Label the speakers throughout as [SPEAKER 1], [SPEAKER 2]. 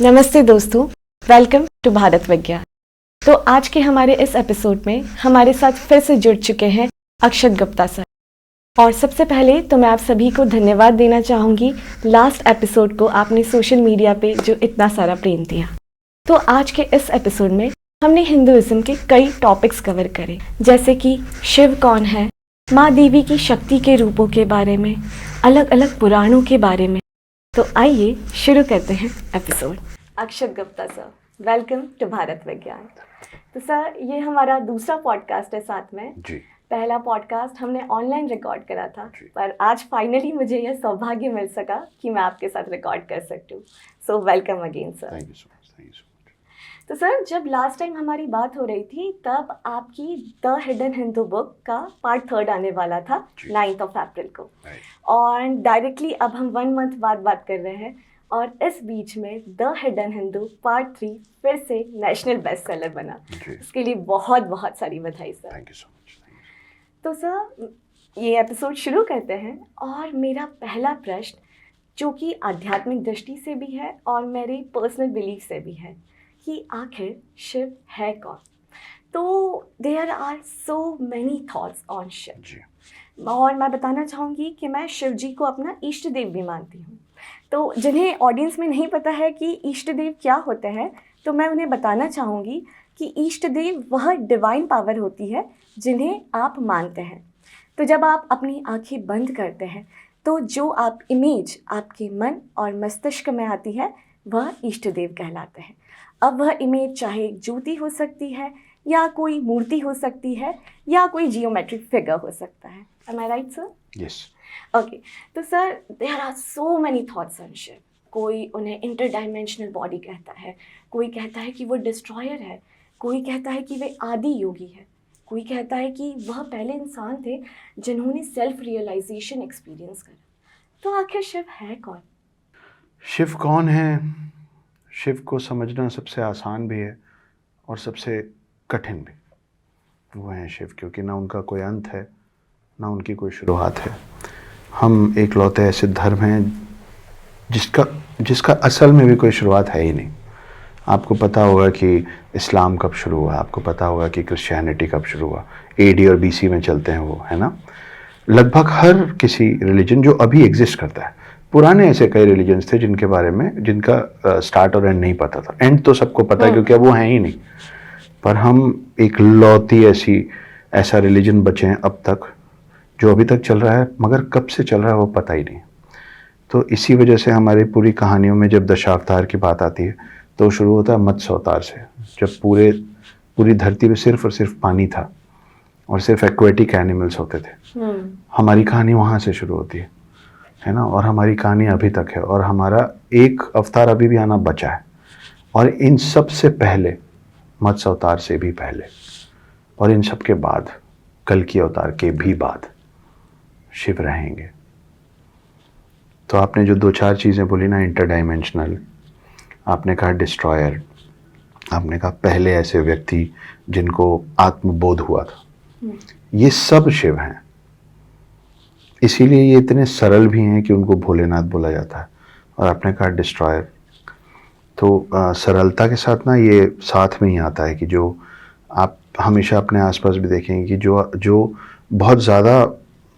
[SPEAKER 1] नमस्ते दोस्तों, welcome to Bharat Vigyan. तो आज के हमारे इस एपिसोड में हमारे साथ फिर से जुड़ चुके हैं अक्षत गुप्ता सर। और सबसे पहले तो मैं आप सभी को धन्यवाद देना चाहूँगी, लास्ट एपिसोड को आपने सोशल मीडिया पे जो इतना सारा प्रेम दिया। तो आज के इस एपिसोड में हमने हिंदुइज्म के कई टॉपिक्स कवर करे, जैसे कि शिव कौन है, माँ देवी की शक्ति के रूपों के बारे में, अलग अलग पुराणों के बारे में। तो आइए शुरू करते हैं episode. Akshat Gupta sir, welcome to Bharat Vigyan. तो सर, ये हमारा दूसरा पॉडकास्ट है साथ में
[SPEAKER 2] जी।
[SPEAKER 1] पहला पॉडकास्ट हमने ऑनलाइन रिकॉर्ड करा था, पर आज फाइनली मुझे यह सौभाग्य मिल सका कि मैं आपके साथ रिकॉर्ड कर सकूं। So welcome again sir.
[SPEAKER 2] Thank you so much.
[SPEAKER 1] तो सर, जब लास्ट टाइम हमारी बात हो रही थी तब आपकी द हिडन हिंदू बुक का पार्ट 3 आने वाला था 9 अप्रैल को। और डायरेक्टली अब हम 1 मंथ बाद बात कर रहे हैं और इस बीच में द हिडन हिंदू पार्ट 3 फिर से नेशनल बेस्ट सेलर बना। इसके लिए बहुत बहुत सारी बधाई sir.
[SPEAKER 2] Thank you so much.
[SPEAKER 1] तो सर, ये एपिसोड शुरू करते हैं और मेरा पहला प्रश्न, जो कि आध्यात्मिक दृष्टि से भी है और मेरे पर्सनल बिलीफ से भी है, कि आखिर शिव है कौन। तो there are so many thoughts on Shiv, और मैं बताना चाहूँगी कि मैं शिव जी को अपना इष्ट देव भी मानती हूँ। तो जिन्हें ऑडियंस में नहीं पता है कि इष्ट देव क्या होते हैं, तो मैं उन्हें बताना चाहूँगी कि इष्ट देव वह डिवाइन पावर होती है जिन्हें आप मानते हैं। तो जब आप अपनी आंखें बंद करते हैं तो जो आप इमेज आपके मन और मस्तिष्क में आती है वह इष्ट देव कहलाते हैं। अब वह इमेज चाहे एक ज्योति हो सकती है, या कोई मूर्ति हो सकती है, या कोई जियोमेट्रिक फिगर हो सकता है। Am I right, sir?
[SPEAKER 2] Yes.
[SPEAKER 1] Okay. तो sir, there are so many thoughts on Shiva. कोई उन्हें इंटरडाइमेंशनल बॉडी कहता है, कोई कहता है कि वो डिस्ट्रॉयर है, कोई कहता है कि वे आदि योगी है, कोई कहता है कि वह पहले इंसान थे जिन्होंने सेल्फ रियलाइजेशन एक्सपीरियंस करा। तो आखिर शिव है कौन?
[SPEAKER 2] शिव कौन है? शिव को समझना सबसे आसान भी है और सबसे कठिन भी। वो हैं शिव, क्योंकि ना उनका कोई अंत है ना उनकी कोई शुरुआत है। हम एक लौते ऐसे धर्म हैं जिसका असल में भी कोई शुरुआत है ही नहीं। आपको पता होगा कि इस्लाम कब शुरू हुआ, आपको पता होगा कि क्रिश्चियनिटी कब शुरू हुआ। AD और BC में चलते हैं वो, है ना। लगभग हर किसी रिलीजन जो अभी एग्जिस्ट करता है, पुराने ऐसे कई रिलीजन्स थे जिनके बारे में जिनका स्टार्ट और एंड नहीं पता था। एंड तो सबको पता है क्योंकि अब वो हैं ही नहीं, पर हम एक लौती ऐसा रिलीजन बचे हैं अब तक जो अभी तक चल रहा है, मगर कब से चल रहा है वो पता ही नहीं। तो इसी वजह से हमारी पूरी कहानियों में जब दशावतार की बात आती है तो शुरू होता है मत्स्य अवतार से, जब पूरी धरती पे सिर्फ और सिर्फ पानी था और सिर्फ एक्वेटिक एनिमल्स होते थे। हमारी कहानी वहाँ से शुरू होती है ना। और हमारी कहानी अभी तक है और हमारा एक अवतार अभी भी आना बचा है। और इन सब से पहले, मत्स्य अवतार से भी पहले और इन सब के बाद, कल्कि अवतार के भी बाद शिव रहेंगे। तो आपने जो 2-4 चीज़ें बोली ना, इंटरडाइमेंशनल, आपने कहा डिस्ट्रॉयर, आपने कहा पहले ऐसे व्यक्ति जिनको आत्मबोध हुआ था, ये सब शिव हैं। इसीलिए ये इतने सरल भी हैं कि उनको भोलेनाथ बोला जाता है। और आपने कहा डिस्ट्रॉयर, तो सरलता के साथ ना ये साथ में ही आता है कि जो आप हमेशा अपने आसपास भी देखेंगे कि जो बहुत ज़्यादा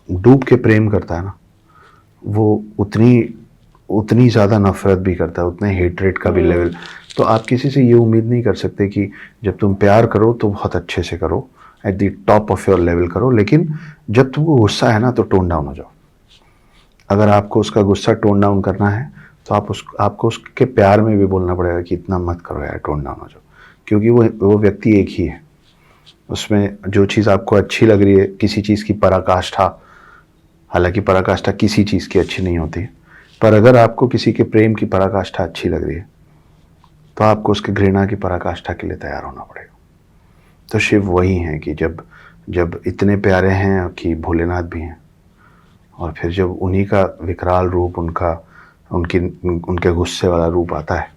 [SPEAKER 2] डूब के प्रेम करता है ना, वो उतनी ज़्यादा नफ़रत भी करता है, उतने हेटरेट का भी लेवल। तो आप किसी से ये उम्मीद नहीं कर सकते कि जब तुम प्यार करो तो बहुत अच्छे से करो, at the top of your level करो, लेकिन जब तुमको गुस्सा है ना तो टोन डाउन हो जाओ। अगर आपको उसका गुस्सा टोन डाउन करना है तो आपको उसके प्यार में भी बोलना पड़ेगा कि इतना मत करो यार, टोन डाउन हो जाओ। क्योंकि वो व्यक्ति एक ही है। उसमें जो चीज़ आपको अच्छी लग रही है, किसी चीज़ की पराकाष्ठा, हालांकि पराकाष्ठा किसी चीज़ की अच्छी नहीं होती, पर अगर आपको किसी के प्रेम की पराकाष्ठा अच्छी लग रही है तो आपको उसके घृणा की पराकाष्ठा के लिए तैयार होना पड़ेगा। तो शिव वही हैं कि जब इतने प्यारे हैं कि भोलेनाथ भी हैं, और फिर जब उन्हीं का विकराल रूप, उनके गुस्से वाला रूप आता है,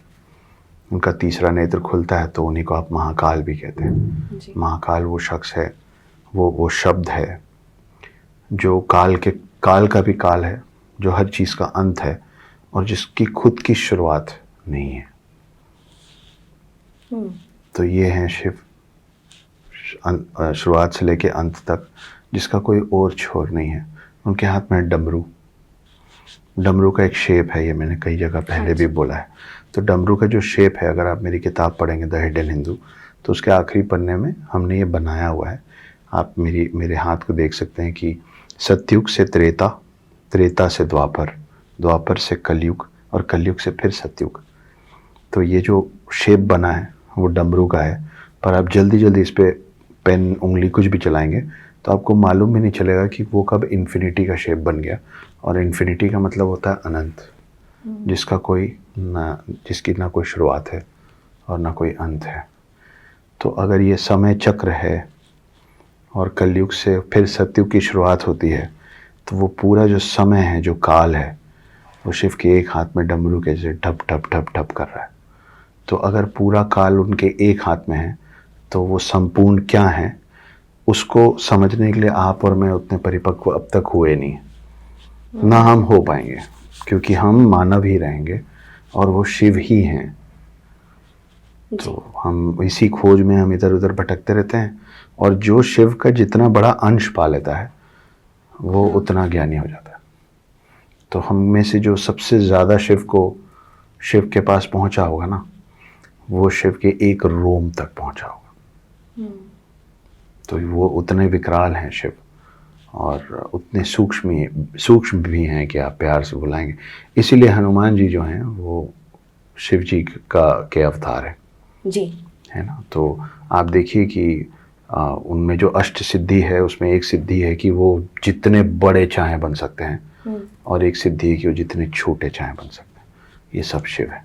[SPEAKER 2] उनका तीसरा नेत्र खुलता है, तो उन्हीं को आप महाकाल भी कहते हैं। महाकाल वो शख्स है, वो शब्द है जो काल का भी काल है, जो हर चीज़ का अंत है और जिसकी खुद की शुरुआत नहीं है। तो ये हैं शिव, शुरुआत से लेके अंत तक, जिसका कोई और छोर नहीं है। उनके हाथ में डमरू, डमरू का एक शेप है, ये मैंने कई जगह पहले भी बोला है। तो डमरू का जो शेप है, अगर आप मेरी किताब पढ़ेंगे द हिडन हिंदू, तो उसके आखिरी पन्ने में हमने ये बनाया हुआ है। आप मेरे हाथ को देख सकते हैं कि सतयुग से त्रेता, त्रेता से द्वापर, द्वापर से कलयुग और कलयुग से फिर सतयुग। तो ये जो शेप बना है वो डमरू का है। पर आप जल्दी जल्दी इस पर पेन, उंगली कुछ भी चलाएंगे तो आपको मालूम भी नहीं चलेगा कि वो कब इन्फिनिटी का शेप बन गया। और इन्फिनिटी का मतलब होता है अनंत, जिसका जिसकी ना कोई शुरुआत है और ना कोई अंत है। तो अगर ये समय चक्र है और कलयुग से फिर सतयुग की शुरुआत होती है, तो वो पूरा जो समय है, जो काल है, वो शिव के एक हाथ में डमरू के जैसे ठप ठप ठप ठप कर रहा है। तो अगर पूरा काल उनके एक हाथ में है तो वो संपूर्ण क्या है, उसको समझने के लिए आप और मैं उतने परिपक्व अब तक हुए नहीं, ना हम हो पाएंगे, क्योंकि हम मानव ही रहेंगे और वो शिव ही हैं। तो हम इसी खोज में हम इधर उधर भटकते रहते हैं, और जो शिव का जितना बड़ा अंश पा लेता है वो उतना ज्ञानी हो जाता है। तो हम में से जो सबसे ज़्यादा शिव के पास पहुंचा होगा ना, वो शिव के एक रोम तक पहुंचा होगा। तो वो उतने विकराल हैं शिव, और उतने सूक्ष्म भी हैं कि आप प्यार से बुलाएंगे। इसीलिए हनुमान जी जो हैं वो शिव जी के अवतार हैं
[SPEAKER 1] जी,
[SPEAKER 2] है ना। तो आप देखिए कि उनमें जो अष्ट सिद्धि है, उसमें एक सिद्धि है कि वो जितने बड़े चाहे बन सकते हैं, और एक सिद्धि है कि वो जितने छोटे चाहे बन सकते हैं। ये सब शिव है।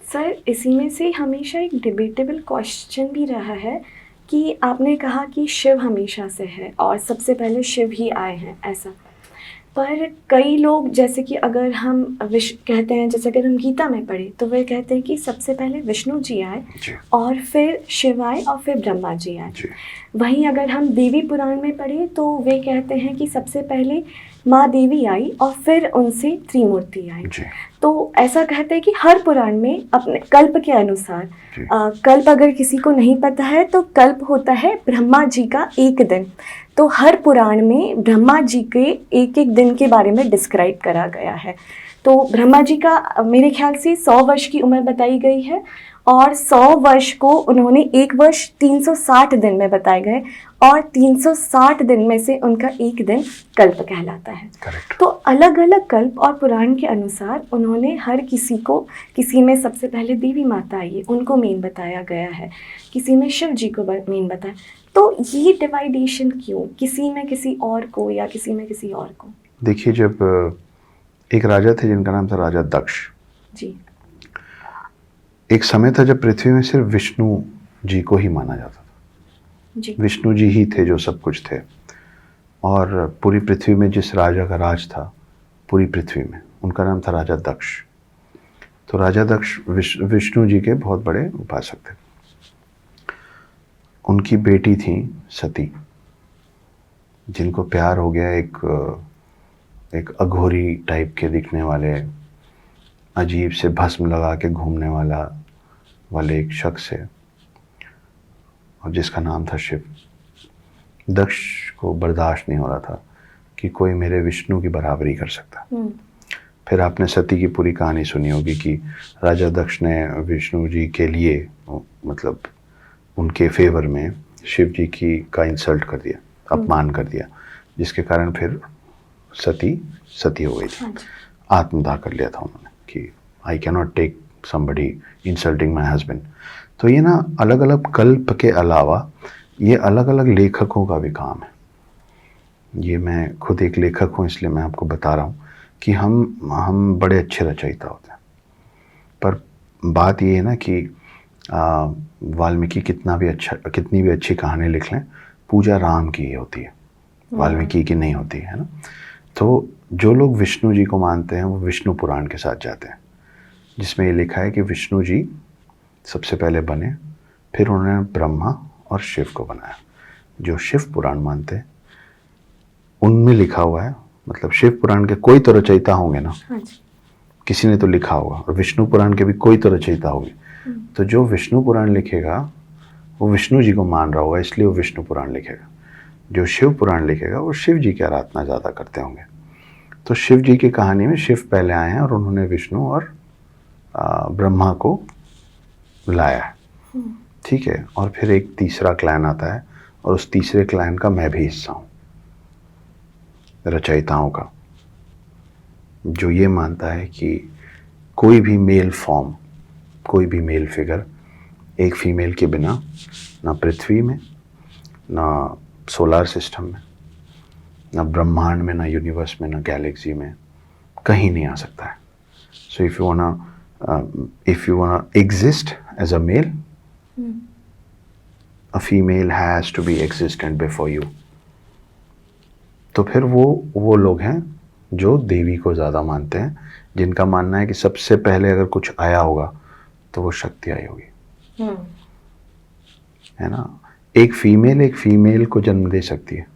[SPEAKER 1] सर, इसी में से हमेशा एक डिबेटेबल क्वेश्चन भी रहा है कि आपने कहा कि शिव हमेशा से है और सबसे पहले शिव ही आए हैं, ऐसा। पर कई लोग, जैसे कि अगर हम कहते हैं, जैसे अगर हम गीता में पढ़े तो वे कहते हैं कि सबसे पहले विष्णु जी आए और फिर शिव आए और फिर ब्रह्मा जी आए। वहीं अगर हम देवी पुराण में पढ़े तो वे कहते हैं कि सबसे पहले माँ देवी आई और फिर उनसे त्रिमूर्ति आई। तो ऐसा कहते हैं कि हर पुराण में अपने कल्प के अनुसार, कल्प अगर किसी को नहीं पता है तो कल्प होता है ब्रह्मा जी का एक दिन। तो हर पुराण में ब्रह्मा जी के एक एक दिन के बारे में डिस्क्राइब करा गया है। तो ब्रह्मा जी का मेरे ख्याल से 100 वर्ष की उम्र बताई गई है, और 100 वर्ष को उन्होंने एक वर्ष 360 दिन में बताए गए, और 360 दिन में से उनका एक दिन कल्प कहलाता है।
[SPEAKER 2] Correct.
[SPEAKER 1] तो अलग अलग कल्प और पुराण के अनुसार उन्होंने हर किसी में सबसे पहले देवी माता आई, उनको मेन बताया गया है, किसी में शिव जी को मेन बताया। तो ये डिवाइडेशन क्यों, किसी में किसी और को या किसी में किसी और को?
[SPEAKER 2] देखिए, जब एक राजा थे जिनका नाम था राजा दक्ष
[SPEAKER 1] जी।
[SPEAKER 2] एक समय था जब पृथ्वी में सिर्फ विष्णु जी को ही माना जाता था
[SPEAKER 1] जी।
[SPEAKER 2] विष्णु जी ही थे जो सब कुछ थे, और पूरी पृथ्वी में जिस राजा का राज था पूरी पृथ्वी में, उनका नाम था राजा दक्ष। तो राजा दक्ष विष्णु जी के बहुत बड़े उपासक थे। उनकी बेटी थी सती, जिनको प्यार हो गया एक अघोरी टाइप के दिखने वाले, अजीब से भस्म लगा के घूमने वाले एक शख्स से, और जिसका नाम था शिव। दक्ष को बर्दाश्त नहीं हो रहा था कि कोई मेरे विष्णु की बराबरी कर सकता। फिर आपने सती की पूरी कहानी सुनी होगी कि राजा दक्ष ने विष्णु जी के लिए, मतलब उनके फेवर में शिव जी का इंसल्ट कर दिया, अपमान कर दिया, जिसके कारण फिर सती हो गई थी। आत्मदाह कर लिया था उन्होंने कि I can not take somebody insulting my husband. तो ये ना अलग अलग कल्प के अलावा ये अलग अलग लेखकों का भी काम है। ये मैं खुद एक लेखक हूँ, इसलिए मैं आपको बता रहा हूँ कि हम बड़े अच्छे रचयिता होते हैं, पर बात ये है ना कि वाल्मीकि कितनी भी अच्छी कहानी लिख लें, पूजा राम की होती है, वाल्मीकि की नहीं होती है ना। तो जो लोग विष्णु जी को मानते हैं वो विष्णु पुराण के साथ जाते हैं, जिसमें ये लिखा है कि विष्णु जी सबसे पहले बने, फिर उन्होंने ब्रह्मा और शिव को बनाया। जो शिव पुराण मानते हैं उनमें लिखा हुआ है, मतलब शिव पुराण के कोई तो रचयिता होंगे ना, किसी ने तो लिखा होगा, और विष्णु पुराण के भी कोई तो रचयिता होंगे, तो जो विष्णु पुराण लिखेगा वो विष्णु जी को मान रहा होगा, इसलिए वो विष्णु पुराण लिखेगा। जो शिव पुराण लिखेगा वो शिव जी की आराधना ज़्यादा करते होंगे। तो शिव जी की कहानी में शिव पहले आए हैं और उन्होंने विष्णु और ब्रह्मा को लाया है, ठीक है। और फिर एक तीसरा क्लैन आता है और उस तीसरे क्लैन का मैं भी हिस्सा हूँ, रचयिताओं का, जो ये मानता है कि कोई भी मेल फॉर्म, कोई भी मेल फिगर एक फीमेल के बिना ना पृथ्वी में, ना सोलर सिस्टम में, ना ब्रह्मांड में, ना यूनिवर्स में, ना गैलेक्सी में कहीं नहीं आ सकता है। So if you wanna exist as a male, a female has to be existent before you. तो फिर वो लोग हैं जो देवी को ज़्यादा मानते हैं, जिनका मानना है कि सबसे पहले अगर कुछ आया होगा तो वो शक्ति आई होगी, है ना। एक फीमेल को जन्म दे सकती है,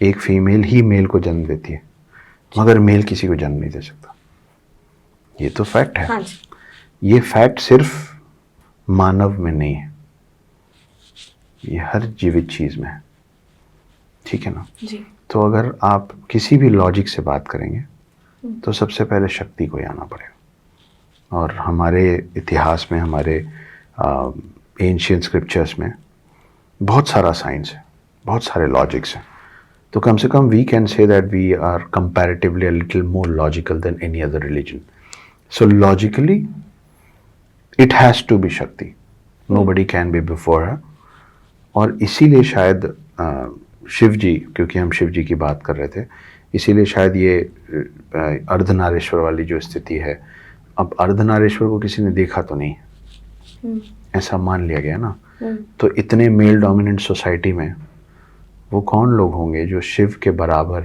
[SPEAKER 2] एक फीमेल ही मेल को जन्म देती है, मगर मेल किसी को जन्म नहीं दे सकता। ये तो फैक्ट है।
[SPEAKER 1] हाँ जी।
[SPEAKER 2] ये फैक्ट सिर्फ मानव में नहीं है, ये हर जीवित चीज में है, ठीक है ना
[SPEAKER 1] जी।
[SPEAKER 2] तो अगर आप किसी भी लॉजिक से बात करेंगे तो सबसे पहले शक्ति को ही आना पड़ेगा। और हमारे इतिहास में, हमारे एंशियंट स्क्रिप्चर्स में बहुत सारा साइंस है, बहुत सारे लॉजिक्स हैं। तो कम से कम we can say that we are comparatively a little more logical than any other religion. So logically it has to be Shakti, nobody can be before her. और इसीलिए शायद शिव जी, क्योंकि हम शिव जी की बात कर रहे थे, इसीलिए शायद ये अर्धनारीश्वर वाली जो स्थिति है, अब अर्धनारीश्वर को किसी ने देखा तो नहीं, ऐसा मान लिया गया ना। तो इतने मेल डोमिनेंट सोसाइटी में वो कौन लोग होंगे जो शिव के बराबर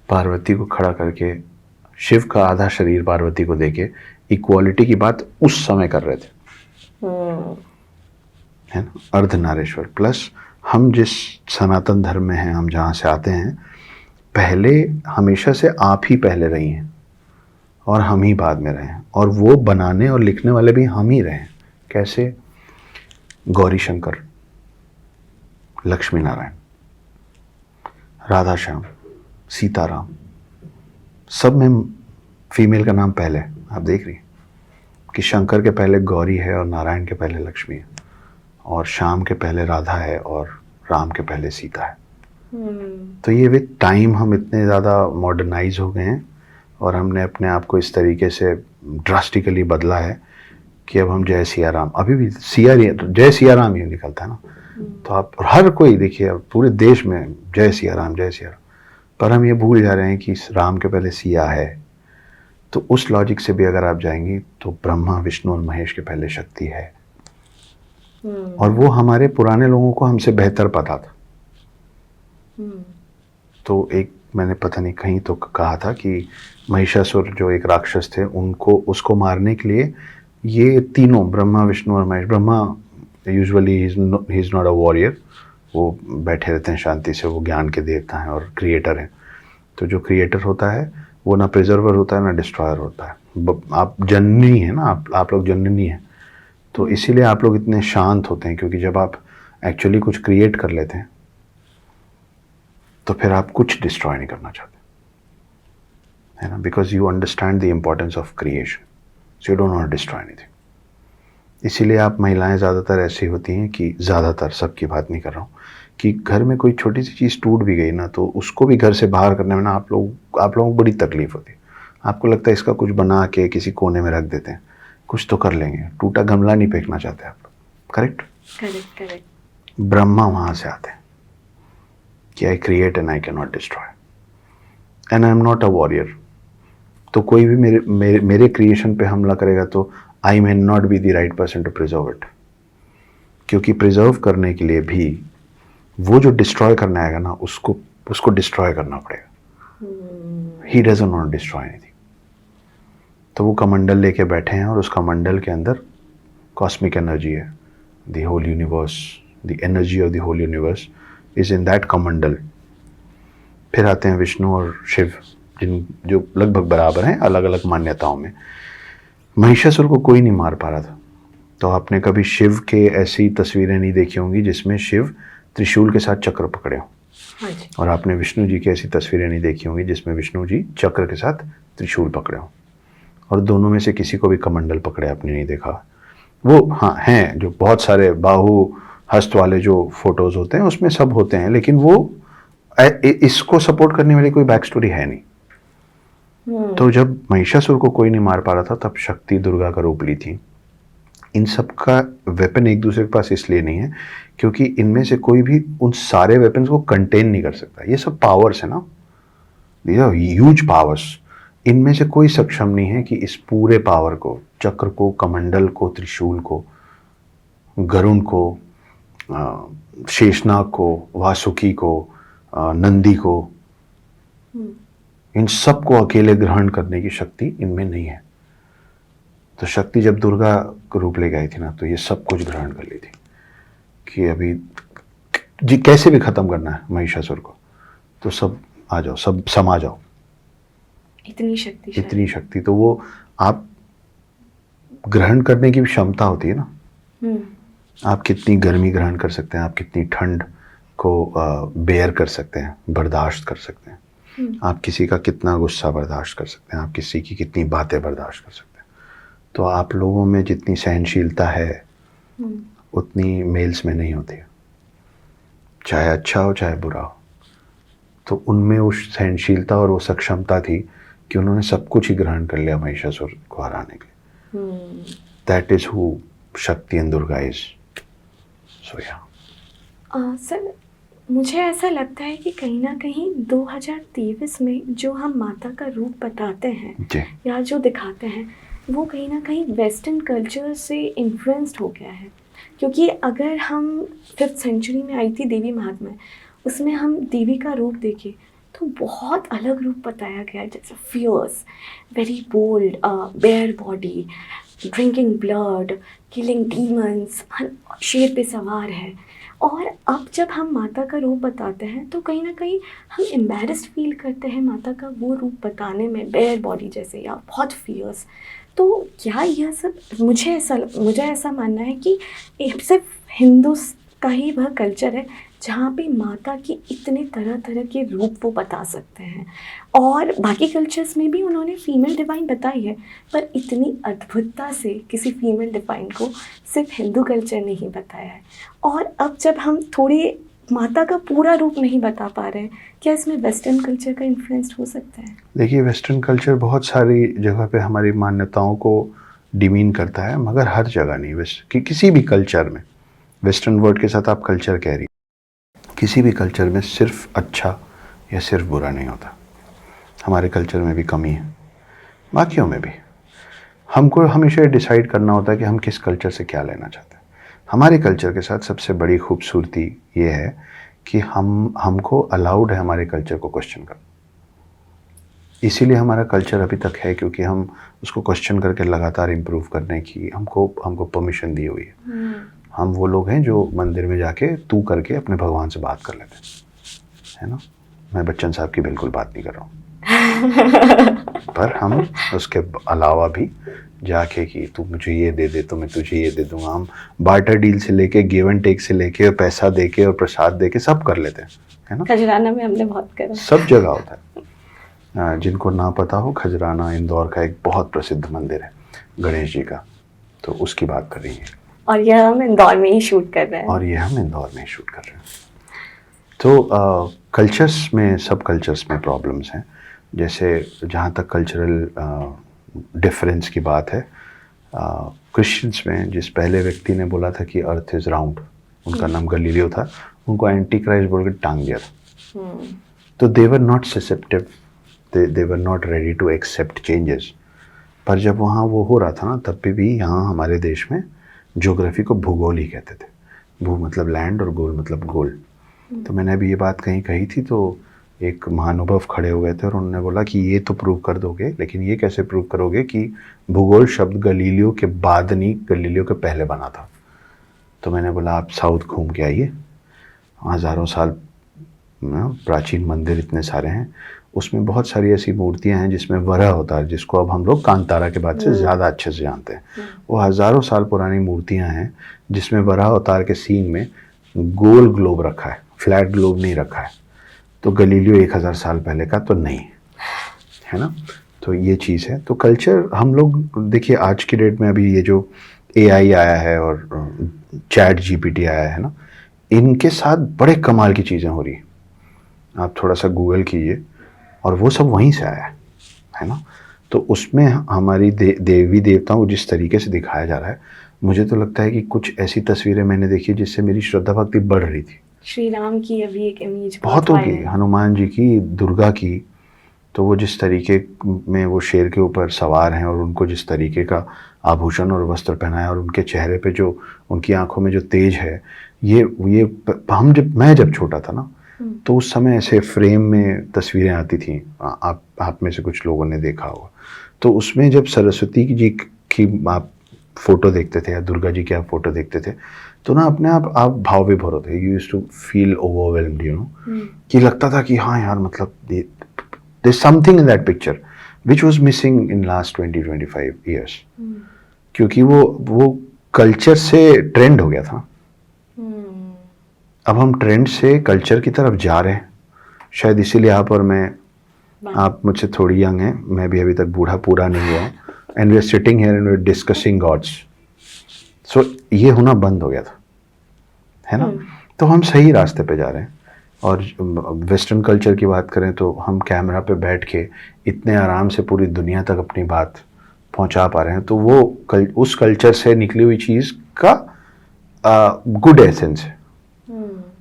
[SPEAKER 2] पार्वती को खड़ा करके, शिव का आधा शरीर पार्वती को देके इक्वालिटी की बात उस समय कर रहे थे, है ना। अर्धनारीश्वर प्लस हम जिस सनातन धर्म में हैं, हम जहाँ से आते हैं, पहले हमेशा से आप ही पहले रही हैं और हम ही बाद में रहे हैं, और वो बनाने और लिखने वाले भी हम ही रहे हैं। कैसे? गौरी शंकर, लक्ष्मी नारायण, राधा श्याम, सीताराम, सब में फीमेल का नाम पहले। आप देख रही हैं कि शंकर के पहले गौरी है और नारायण के पहले लक्ष्मी है, और श्याम के पहले राधा है और राम के पहले सीता है। तो ये विद टाइम हम इतने ज़्यादा मॉडर्नाइज हो गए हैं और हमने अपने आप को इस तरीके से ड्रास्टिकली बदला है कि अब हम जय सिया राम, अभी भी जय सिया राम ही निकलता है ना। तो आप हर कोई देखिए, पूरे देश में जय सिया राम, जय सिया राम, पर हम ये भूल जा रहे हैं कि राम के पहले सिया है। तो उस लॉजिक से भी अगर आप जाएंगी तो ब्रह्मा, विष्णु और महेश के पहले शक्ति है, और वो हमारे पुराने लोगों को हमसे बेहतर पता था। तो एक मैंने पता नहीं कहीं तो कहा था कि महिषासुर जो एक राक्षस थे, उसको मारने के लिए ये तीनों, ब्रह्मा, विष्णु और Mahesh, Brahma usually he is not a warrior, वो बैठे रहते हैं शांति से, वो ज्ञान के देवता हैं और क्रिएटर हैं। तो जो क्रिएटर होता है वो ना प्रिजर्वर होता है ना डिस्ट्रॉयर होता है। आप जननी है ना, आप लोग जननी हैं, तो इसीलिए आप लोग इतने शांत होते हैं, क्योंकि जब आप एक्चुअली कुछ क्रिएट कर लेते हैं तो फिर आप कुछ डिस्ट्रॉय नहीं करना चाहते, है ना, because you understand the importance of creation, so you don't want to destroy anything. इसीलिए आप महिलाएं ज़्यादातर ऐसी होती हैं कि, ज़्यादातर, सबकी बात नहीं कर रहा हूँ, कि घर में कोई छोटी सी चीज़ टूट भी गई ना, तो उसको भी घर से बाहर करने में ना आप लोगों को बड़ी तकलीफ होती है। आपको लगता है इसका कुछ बना के किसी कोने में रख देते हैं, कुछ तो कर लेंगे, टूटा गमला नहीं फेंकना चाहते आप लोग। Correct
[SPEAKER 1] correct correct.
[SPEAKER 2] ब्रह्मा वहाँ से आते हैं कि I create and I can not destroy and I am not a warrior. तो कोई भी मेरे क्रिएशन पे हमला करेगा तो I may not be the right person to preserve it, क्योंकि प्रिजर्व करने के लिए भी वो जो डिस्ट्रॉय करने आएगा ना, उसको डिस्ट्रॉय करना पड़ेगा। He doesn't not destroy anything. तो वो कमंडल लेके बैठे हैं और उस कमंडल के अंदर कॉस्मिक एनर्जी है, the whole universe, the energy of the whole universe is in that kamandal. फिर आते हैं विष्णु और शिव, जो लगभग बराबर हैं अलग अलग मान्यताओं में। महिषासुर को कोई नहीं मार पा रहा था। तो आपने कभी शिव के ऐसी तस्वीरें नहीं देखी होंगी जिसमें शिव त्रिशूल के साथ चक्र पकड़े हों।
[SPEAKER 1] हाँ जी।
[SPEAKER 2] और आपने विष्णु जी की ऐसी तस्वीरें नहीं देखी होंगी जिसमें विष्णु जी चक्र के साथ त्रिशूल पकड़े हों। और दोनों में से किसी को भी कमंडल पकड़े आपने नहीं देखा। वो हाँ हैं, जो बहुत सारे बाहु हस्त वाले जो फोटोज होते हैं उसमें सब होते हैं, लेकिन वो इसको सपोर्ट करने वाली कोई बैक स्टोरी है नहीं। तो जब महिषासुर को कोई नहीं मार पा रहा था तब शक्ति दुर्गा का रूप ली थी। इन सब का वेपन एक दूसरे के पास इसलिए नहीं है क्योंकि इनमें से कोई भी उन सारे वेपन्स को कंटेन नहीं कर सकता। ये सब पावर्स है ना, दीज आर ह्यूज पावर्स। इनमें से कोई सक्षम नहीं है कि इस पूरे पावर को, चक्र को, कमंडल को, त्रिशूल को, गरुण को, शेषनाग को, वासुकी को, नंदी को, इन सब को अकेले ग्रहण करने की शक्ति इनमें नहीं है। तो शक्ति जब दुर्गा को रूप ले गई थी ना, तो ये सब कुछ ग्रहण कर ली थी कि अभी जी कैसे भी खत्म करना है महिषासुर को, तो सब आ जाओ, सब समा जाओ।
[SPEAKER 1] इतनी शक्ति,
[SPEAKER 2] इतनी शक्ति। तो वो आप ग्रहण करने की क्षमता होती है ना। आप कितनी गर्मी ग्रहण कर सकते हैं, आप कितनी ठंड को बेयर कर सकते हैं, बर्दाश्त कर सकते हैं। आप किसी का कितना गुस्सा बर्दाश्त कर सकते हैं, आप किसी की कितनी बातें बर्दाश्त कर सकते हैं। तो आप लोगों में जितनी सहनशीलता है उतनी मेल्स में नहीं होती है, चाहे अच्छा हो चाहे बुरा हो। तो उनमें उस सहनशीलता और वो सक्षमता थी कि उन्होंने सब कुछ ही ग्रहण कर लिया महिषासुर को हराने के लिए। दैट इज हु शक्ति एंड दुर्गा इज। सो या
[SPEAKER 1] सर, मुझे ऐसा लगता है कि कहीं ना कहीं 2023 में जो हम माता का रूप बताते हैं या जो दिखाते हैं वो कहीं ना कहीं वेस्टर्न कल्चर से इन्फ्लुएंस्ड हो गया है। क्योंकि अगर हम 5th सेंचुरी में आई थी देवी महात्म्य, उसमें हम देवी का रूप देखें तो बहुत अलग रूप बताया गया है, जैसे fierce, very bold, bare body, drinking blood, killing demons, शेर पे सवार है। और अब जब हम माता का रूप बताते हैं तो कहीं ना कहीं हम एम्बैरेस्ड फील करते हैं माता का वो रूप बताने में, बेयर बॉडी जैसे, या बहुत फियर्स। तो क्या यह सब, मुझे ऐसा मानना है कि सिर्फ हिंदू का ही वह कल्चर है जहाँ पे माता की इतने तरह तरह के रूप वो बता सकते हैं। और बाकी कल्चर्स में भी उन्होंने फीमेल डिवाइन बताई है, पर इतनी अद्भुतता से किसी फीमेल डिवाइन को सिर्फ हिंदू कल्चर ने ही बताया है। और अब जब हम थोड़ी माता का पूरा रूप नहीं बता पा रहे हैं, क्या इसमें वेस्टर्न कल्चर का इन्फ्लुएंस हो सकता है?
[SPEAKER 2] देखिए, वेस्टर्न कल्चर बहुत सारी जगह पे हमारी मान्यताओं को डिमीन करता है, मगर हर जगह नहीं। किसी भी कल्चर में, वेस्टर्न वर्ड के साथ आप कल्चर कह रही, किसी भी कल्चर में सिर्फ अच्छा या सिर्फ बुरा नहीं होता। हमारे कल्चर में भी कमी है, बाकियों में भी। हमको हमेशा डिसाइड करना होता है कि हम किस कल्चर से क्या लेना चाहते हैं। हमारे कल्चर के साथ सबसे बड़ी खूबसूरती ये है कि हमको अलाउड है हमारे कल्चर को क्वेश्चन करना। इसीलिए हमारा कल्चर अभी तक है, क्योंकि हम उसको क्वेश्चन करके लगातार इम्प्रूव करने की हमको परमिशन दी हुई है। हम वो लोग हैं जो मंदिर में जाके तू करके अपने भगवान से बात कर लेते हैं, है ना। मैं बच्चन साहब की बिल्कुल बात नहीं कर रहा हूँ पर हम उसके अलावा भी जाके कि तू मुझे ये दे दे तो मैं तुझे ये दे दूंगा। हम बार्टर डील से लेके, गिव एंड टेक से लेके, और पैसा देके और प्रसाद देके सब कर लेते हैं, है ना।
[SPEAKER 1] खजराना में हमने बहुत करा,
[SPEAKER 2] सब जगह होता है। जिनको ना पता हो, खजराना इंदौर का एक बहुत प्रसिद्ध मंदिर है गणेश जी का, तो उसकी बात कर रही है।
[SPEAKER 1] और यह हम इंदौर में ही शूट कर रहे हैं।
[SPEAKER 2] तो कल्चर्स में, सब कल्चर्स में प्रॉब्लम्स हैं। जैसे जहाँ तक कल्चरल डिफरेंस की बात है, क्रिश्चियंस में जिस पहले व्यक्ति ने बोला था कि अर्थ इज़ राउंड, उनका नाम गलीलियो था, उनको एंटी क्राइस्ट बोल के टांग दिया था। तो they were not susceptive, they were not ready to accept changes. पर जब वहाँ वो हो रहा था ना, तब भी यहाँ हमारे देश में ज्योग्राफी को भूगोल ही कहते थे। भू मतलब लैंड और गोल मतलब गोल। तो मैंने अभी ये बात कही थी, तो एक महानुभव खड़े हो गए थे और उन्होंने बोला कि ये तो प्रूव कर दोगे, लेकिन ये कैसे प्रूव करोगे कि भूगोल शब्द गलीलियो के बाद नहीं, गलीलियो के पहले बना था। तो मैंने बोला आप साउथ घूम के आइए, हज़ारों साल प्राचीन मंदिर इतने सारे हैं, उसमें बहुत सारी ऐसी मूर्तियां हैं जिसमें वराह अवतार, जिसको अब हम लोग कांतारा के बाद से ज़्यादा अच्छे से जानते हैं, वो हज़ारों साल पुरानी मूर्तियां हैं जिसमें वराह अवतार के सीन में गोल ग्लोब रखा है, फ्लैट ग्लोब नहीं रखा है। तो गलीलियो 1000 साल पहले का तो नहीं है ना। तो ये चीज़ है। तो कल्चर हम लोग देखिए, आज की डेट में अभी ये जो AI आया है और चैट GPT आया है ना, इनके साथ बड़े कमाल की चीज़ें हो रही हैं। आप थोड़ा सा गूगल कीजिए और वो सब वहीं से आया है ना। तो उसमें हमारी देवी देवताओं को जिस तरीके से दिखाया जा रहा है, मुझे तो लगता है कि कुछ ऐसी तस्वीरें मैंने देखी जिससे मेरी श्रद्धा भक्ति बढ़ रही थी।
[SPEAKER 1] श्री राम की अभी एक इमेज
[SPEAKER 2] बहुतों की, हनुमान जी की, दुर्गा की। तो वो जिस तरीके में वो शेर के ऊपर सवार हैं और उनको जिस तरीके का आभूषण और वस्त्र पहनाया और उनके चेहरे पे जो, उनकी आंखों में जो तेज है, ये मैं जब छोटा था ना, तो उस समय ऐसे फ्रेम में तस्वीरें आती थी, आप में से कुछ लोगों ने देखा होगा। तो उसमें जब सरस्वती जी की आप फोटो देखते थे या दुर्गा जी की आप फोटो देखते थे, तो ना अपने आप भाव विभोर होते, you used to feel overwhelmed, you know, कि लगता था कि हाँ यार, मतलब there's something in that picture which was missing in last 20-25 years, क्योंकि वो कल्चर से ट्रेंड हो गया था। अब हम ट्रेंड से कल्चर की तरफ जा रहे हैं, शायद इसीलिए आप और मैं, आप मुझसे थोड़ी यंग हैं, मैं भी अभी तक बूढ़ा पूरा नहीं हुआ, and we are sitting here and we are discussing gods. So ये होना बंद हो गया था, है ना। तो हम सही रास्ते पे जा रहे हैं। और वेस्टर्न कल्चर की बात करें तो हम कैमरा पे बैठ के इतने आराम से पूरी दुनिया तक अपनी बात पहुंचा पा रहे हैं, तो वो उस कल्चर से निकली हुई चीज़ का गुड एसेंस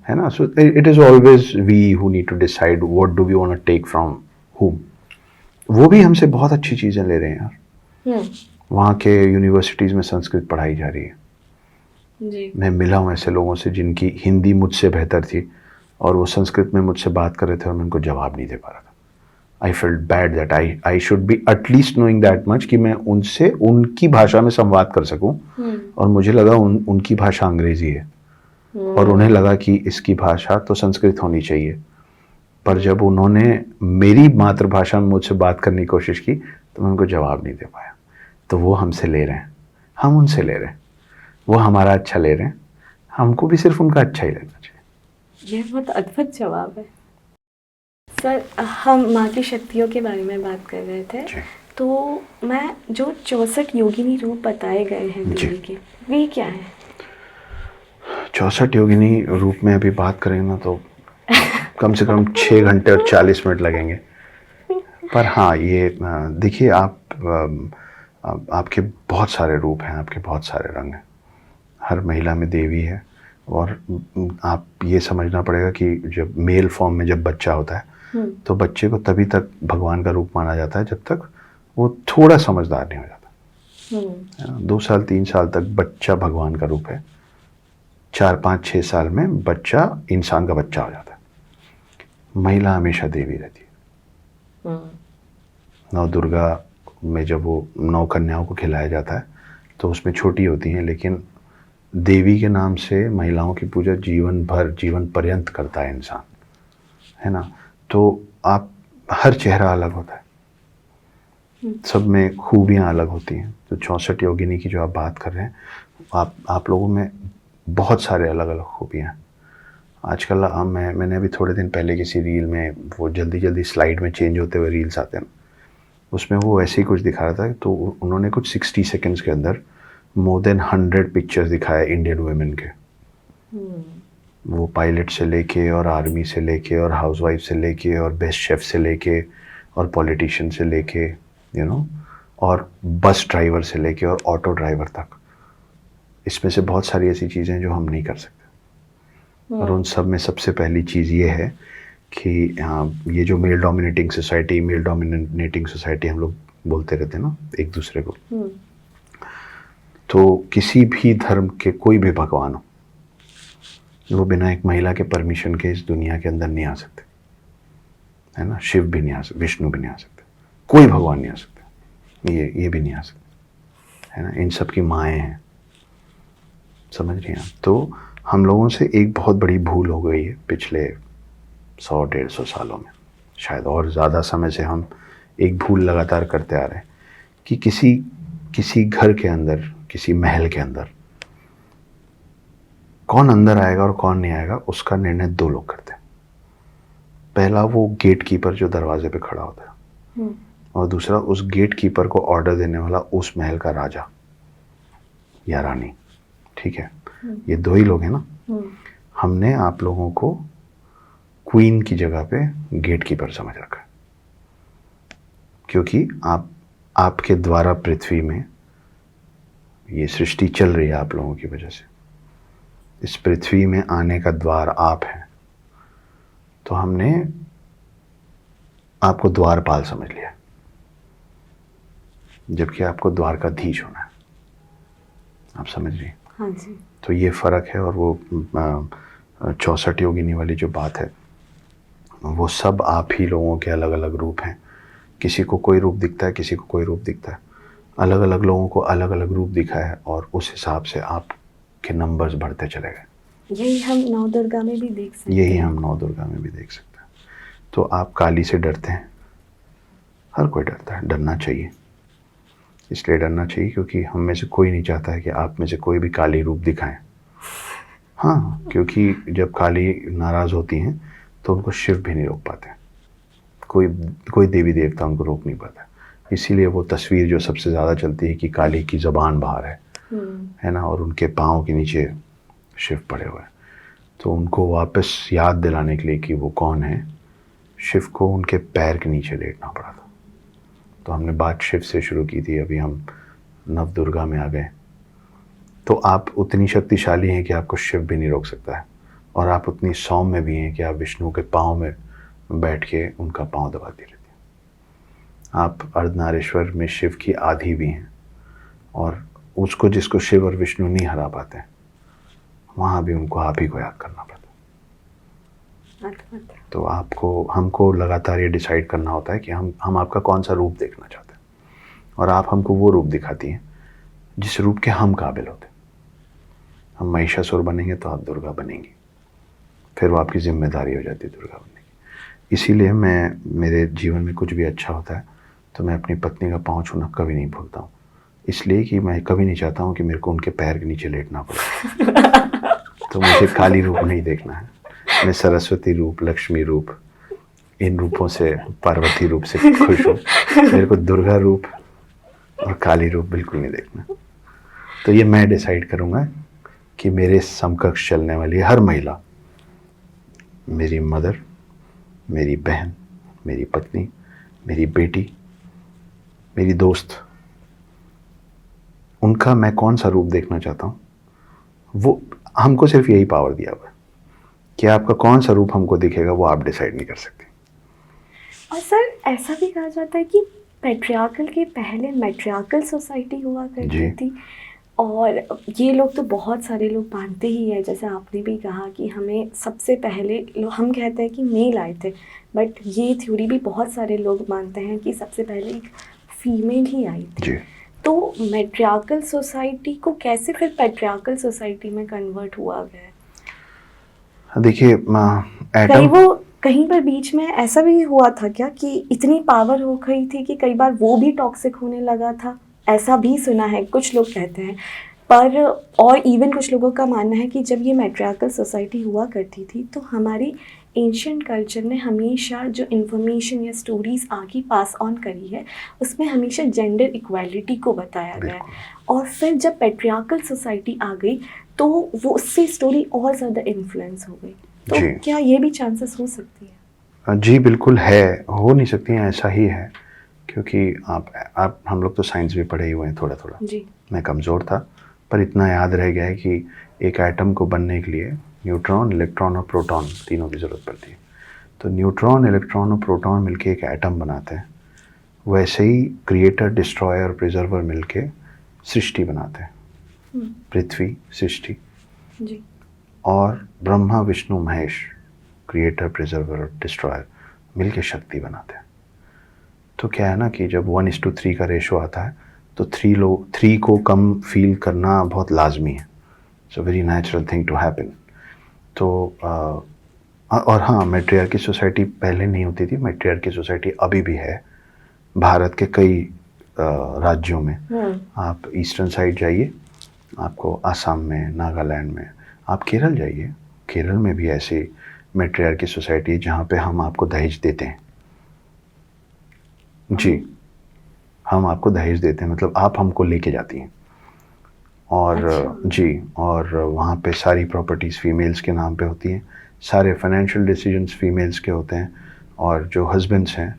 [SPEAKER 2] है ना। So it is always we who need to decide what do we want to take from whom. वो भी हमसे बहुत अच्छी चीज़ें ले रहे हैं यार। वहाँ के यूनिवर्सिटीज़ में संस्कृत पढ़ाई जा रही है
[SPEAKER 1] जी।
[SPEAKER 2] मैं मिला हूँ ऐसे लोगों से जिनकी हिंदी मुझसे बेहतर थी और वो संस्कृत में मुझसे बात कर रहे थे और मैं उनको जवाब नहीं दे पा रहा था। I felt bad that I should be at least knowing that much कि मैं उनसे उनकी भाषा में संवाद कर सकूं। और मुझे लगा उनकी भाषा अंग्रेजी है और उन्हें लगा कि इसकी भाषा तो संस्कृत होनी चाहिए। पर जब उन्होंने मेरी मातृभाषा में मुझसे बात करने की कोशिश की तो मैं उनको जवाब नहीं दे पाया। तो वो हमसे ले रहे हैं, हम उनसे ले रहे हैं, वो हमारा अच्छा ले रहे हैं, हमको भी सिर्फ उनका अच्छा ही लेना चाहिए।
[SPEAKER 1] ये बहुत अद्भुत जवाब है सर। हम माँ की शक्तियों के बारे में बात कर रहे थे, तो मैं जो 64 योगिनी रूप बताए गए हैं देवी के, वे क्या है?
[SPEAKER 2] 64 योगिनी रूप में अभी बात करेंगे ना तो कम से कम 6 घंटे और 40 मिनट लगेंगे। पर हाँ, ये देखिए, आपके बहुत सारे रूप हैं, आपके बहुत सारे रंग हैं, हर महिला में देवी है। और आप ये समझना पड़ेगा कि जब मेल फॉर्म में जब बच्चा होता है तो बच्चे को तभी तक भगवान का रूप माना जाता है जब तक वो थोड़ा समझदार नहीं हो जाता। 2 साल 3 साल तक बच्चा भगवान का रूप है, 4 5 6 साल में बच्चा इंसान का बच्चा हो जाता है। महिला हमेशा देवी रहती है। 9 दुर्गा में जब वो 9 कन्याओं को खिलाया जाता है तो उसमें छोटी होती हैं, लेकिन देवी के नाम से महिलाओं की पूजा जीवन भर, जीवन पर्यंत करता है इंसान, है ना। तो आप, हर चेहरा अलग होता है, सब में खूबियाँ अलग होती हैं। तो 64 योगिनी की जो आप बात कर रहे हैं, आप लोगों में बहुत सारे अलग अलग खूबियाँ हैं। आजकल मैंने अभी थोड़े दिन पहले किसी रील में, वो जल्दी स्लाइड में चेंज होते हुए रील्स आते हैं, उसमें वो ऐसे ही कुछ दिखा रहा था। तो उन्होंने कुछ 60 सेकेंड्स के अंदर मोर देन 100 पिक्चर्स दिखाए इंडियन वुमेन के। वो पायलट से लेके और आर्मी से लेके और हाउसवाइफ से लेके और बेस्ट शेफ से लेके और पॉलिटिशियन से लेके, यू नो, और बस ड्राइवर से लेके और ऑटो ड्राइवर तक। इसमें से बहुत सारी ऐसी चीज़ें जो हम नहीं कर सकते। और उन सब में सबसे पहली चीज़ ये है कि ये जो मेल डोमिनेटिंग सोसाइटी हम लोग बोलते रहते हैं ना एक दूसरे को, तो किसी भी धर्म के कोई भी भगवान हो, वो बिना एक महिला के परमिशन के इस दुनिया के अंदर नहीं आ सकते, है ना। शिव भी नहीं आ सकते, विष्णु भी नहीं आ सकते, कोई भगवान नहीं आ सकते, ये भी नहीं आ सकते, है ना। इन सब की माएँ हैं, समझ रही हैं आप। तो हम लोगों से एक बहुत बड़ी भूल हो गई है पिछले 100-150 सालों में। शायद और ज़्यादा समय से हम एक भूल लगातार करते आ रहे हैं कि किसी घर के अंदर, किसी महल के अंदर कौन अंदर आएगा और कौन नहीं आएगा उसका निर्णय दो लोग करते हैं। पहला वो गेट कीपर जो दरवाजे पे खड़ा होता है, और दूसरा उस गेट कीपर को ऑर्डर देने वाला उस महल का राजा या रानी। ठीक है, ये दो ही लोग हैं ना। हमने आप लोगों को क्वीन की जगह पे गेट कीपर समझ रखा है, क्योंकि आपके द्वारा पृथ्वी में ये सृष्टि चल रही है आप लोगों की वजह से। इस पृथ्वी में आने का द्वार आप हैं, तो हमने आपको द्वारपाल समझ लिया, जबकि आपको द्वारकाधीश होना है। आप समझ रही हैं?
[SPEAKER 1] हाँ जी।
[SPEAKER 2] तो ये फ़र्क है। और वो 64 योगिनी वाली जो बात है, वो सब आप ही लोगों के अलग अलग रूप हैं। किसी को कोई रूप दिखता है, किसी को कोई रूप दिखता है। अलग अलग लोगों को अलग अलग रूप दिखा है, और उस हिसाब से आपके नंबर्स बढ़ते चले गए।
[SPEAKER 1] यही हम नौ दुर्गा में भी देख सकते हैं।
[SPEAKER 2] यही हम नौ दुर्गा में भी देख सकते हैं। तो आप काली से डरते हैं, हर कोई डरता है, डरना चाहिए। इसलिए डरना चाहिए क्योंकि हम में से कोई नहीं चाहता है कि आप में से कोई भी काली रूप दिखाएं। हाँ, क्योंकि जब काली नाराज़ होती हैं तो उनको शिव भी नहीं रोक पाते, कोई देवी देवता उनको रोक नहीं पाता। इसीलिए वो तस्वीर जो सबसे ज़्यादा चलती है कि काली की ज़बान बाहर है ना, और उनके पाँव के नीचे शिव पड़े हुए हैं। तो उनको वापस याद दिलाने के लिए कि वो कौन है, शिव को उनके पैर के नीचे लेटना पड़ा था। तो हमने बात शिव से शुरू की थी, अभी हम नव दुर्गा में आ गए। तो आप उतनी शक्तिशाली हैं कि आपको शिव भी नहीं रोक सकता है, और आप उतनी सौम्य भी हैं कि आप विष्णु के पाँव में बैठ के उनका पाँव दबाती रहती हैं। आप अर्धनारीश्वर में शिव की आधी भी हैं, और उसको जिसको शिव और विष्णु नहीं हरा पाते हैं, वहाँ भी उनको आप ही को याद करना पड़ता है। तो हमको लगातार ये डिसाइड करना होता है कि हम आपका कौन सा रूप देखना चाहते हैं, और आप हमको वो रूप दिखाती हैं जिस रूप के हम काबिल होते हैं। हम महिषासुर बनेंगे तो आप दुर्गा बनेंगी, फिर वो आपकी जिम्मेदारी हो जाती है दुर्गा बनने की। इसीलिए मेरे जीवन में कुछ भी अच्छा होता है तो मैं अपनी पत्नी का पाँव छूना कभी नहीं भूलता हूँ, इसलिए कि मैं कभी नहीं चाहता हूँ कि मेरे को उनके पैर के नीचे लेटना पड़े। तो मुझे काली रूप नहीं देखना है, मैं सरस्वती रूप, लक्ष्मी रूप, इन रूपों से, पार्वती रूप से खुश हूँ। मेरे को दुर्गा रूप और काली रूप बिल्कुल नहीं देखना। तो ये मैं डिसाइड करूँगा कि मेरे समकक्ष चलने वाली हर महिला, मेरी मदर, मेरी बहन, मेरी पत्नी, मेरी बेटी, मेरी दोस्त, उनका मैं कौन सा रूप देखना चाहता हूँ, वो हमको सिर्फ यही पावर दिया हुआ है कि आपका कौन सा रूप हमको दिखेगा वो आप डिसाइड नहीं कर सकते।
[SPEAKER 1] और सर ऐसा भी कहा जाता है कि पैट्रियार्कल के पहले मैट्रियार्कल सोसाइटी हुआ करती थी, और ये लोग तो बहुत सारे लोग मानते ही है, जैसे आपने भी कहा कि हमें सबसे पहले हम कहते हैं कि मेल आए थे, बट ये थ्योरी भी बहुत सारे लोग मानते हैं कि सबसे पहले एक फीमेल ही आई थी। तो मैट्रियार्कल सोसाइटी को कैसे फिर पैट्रियार्कल सोसाइटी में कन्वर्ट हुआ गया?
[SPEAKER 2] देखिए,
[SPEAKER 1] कहीं पर बीच में ऐसा भी हुआ था क्या कि इतनी पावर हो गई थी कि कई बार वो भी टॉक्सिक होने लगा था? ऐसा भी सुना है, कुछ लोग कहते हैं। पर और इवन कुछ लोगों का मानना है कि जब ये मैट्रियार्कल सोसाइटी हुआ करती थी तो हमारी एंशिएंट कल्चर ने हमेशा जो इन्फॉर्मेशन या स्टोरीज़ आगे पास ऑन करी है उसमें हमेशा जेंडर इक्वालिटी को बताया गया है, और फिर जब पैट्रियार्कल सोसाइटी आ गई तो वो उससे स्टोरी और ज़्यादा इन्फ्लुएंस हो गई। तो क्या ये भी चांसेस हो सकती है?
[SPEAKER 2] जी बिल्कुल है, हो नहीं सकती हैं, ऐसा ही है। क्योंकि आप हम लोग तो साइंस भी पढ़े ही हुए हैं थोड़ा थोड़ा।
[SPEAKER 1] जी।
[SPEAKER 2] मैं कमज़ोर था, पर इतना याद रह गया है कि एक एटम को बनने के लिए न्यूट्रॉन, इलेक्ट्रॉन और प्रोटॉन तीनों की ज़रूरत पड़ती है। तो न्यूट्रॉन, इलेक्ट्रॉन और प्रोटॉन मिलके एक एटम बनाते हैं। वैसे ही क्रिएटर, डिस्ट्रॉयर और प्रिजर्वर मिलके सृष्टि बनाते हैं, पृथ्वी, सृष्टि।
[SPEAKER 1] जी।
[SPEAKER 2] और ब्रह्मा, विष्णु, महेश, क्रिएटर, प्रिजर्वर और डिस्ट्रॉयर मिलके शक्ति बनाते हैं। तो क्या है ना कि जब 1:3 का रेशो आता है तो 3 को कम फील करना बहुत लाजमी है। It's a very natural thing to happen. तो और हाँ, मैट्रियार्की सोसाइटी पहले नहीं होती थी, मैट्रियार्की सोसाइटी अभी भी है भारत के कई राज्यों में। आप ईस्टर्न साइड जाइए, आपको आसाम में, नागालैंड में, आप केरल जाइए, केरल में भी ऐसी मैट्रियार्की सोसाइटी है जहाँ पे हम आपको दहेज देते हैं। जी, हम आपको दहेज देते हैं, मतलब आप हमको लेके जाती हैं। और
[SPEAKER 1] अच्छा।
[SPEAKER 2] जी, और वहाँ पे सारी प्रॉपर्टीज़ फीमेल्स के नाम पे होती हैं, सारे फाइनेंशियल डिसीजंस फीमेल्स के होते हैं, और जो हस्बैंड्स हैं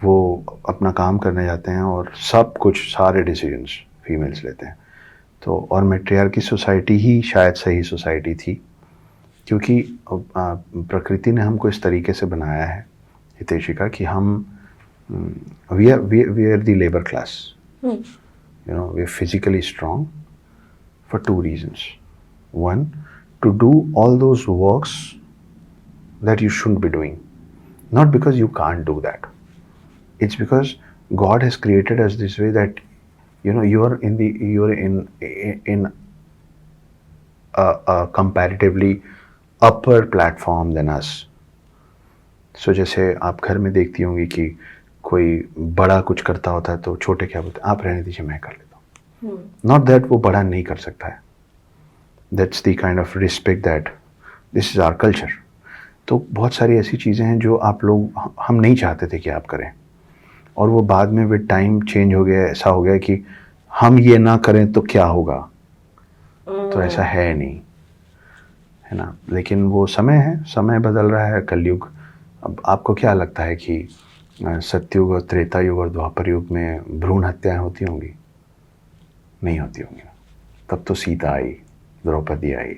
[SPEAKER 2] वो अपना काम करने जाते हैं और सब कुछ सारे डिसीजंस फीमेल्स लेते हैं। तो और मैट्रियार्की सोसाइटी ही शायद सही सोसाइटी थी, क्योंकि प्रकृति ने हमको इस तरीके से बनाया है हितैषिका कि हम we are the labour class, you know, we are physically strong for two reasons. One, to do all those works that you shouldn't be doing, not because you can't do that. It's because God has created us this way that, you know, you are in a comparatively upper platform than us. So जैसे आप घर में देखती होंगी कि कोई बड़ा कुछ करता होता है तो छोटे क्या बोलते हैं, आप रहने दीजिए, मैं कर लेता हूँ। नॉट दैट वो बड़ा नहीं कर सकता है, that's the kind of respect that this is our culture. तो बहुत सारी ऐसी चीज़ें हैं जो आप लोग, हम नहीं चाहते थे कि आप करें, और वो बाद में विद टाइम चेंज हो गया, ऐसा हो गया कि हम ये ना करें तो क्या होगा। तो ऐसा है नहीं, है ना। लेकिन वो समय है, समय बदल रहा है, कलयुग। अब आपको क्या लगता है कि सत्युग और त्रेता युग और द्वापर युग में भ्रूण हत्याएं होती होंगी? नहीं होती होंगी। तब तो सीता आई, द्रौपदी आई,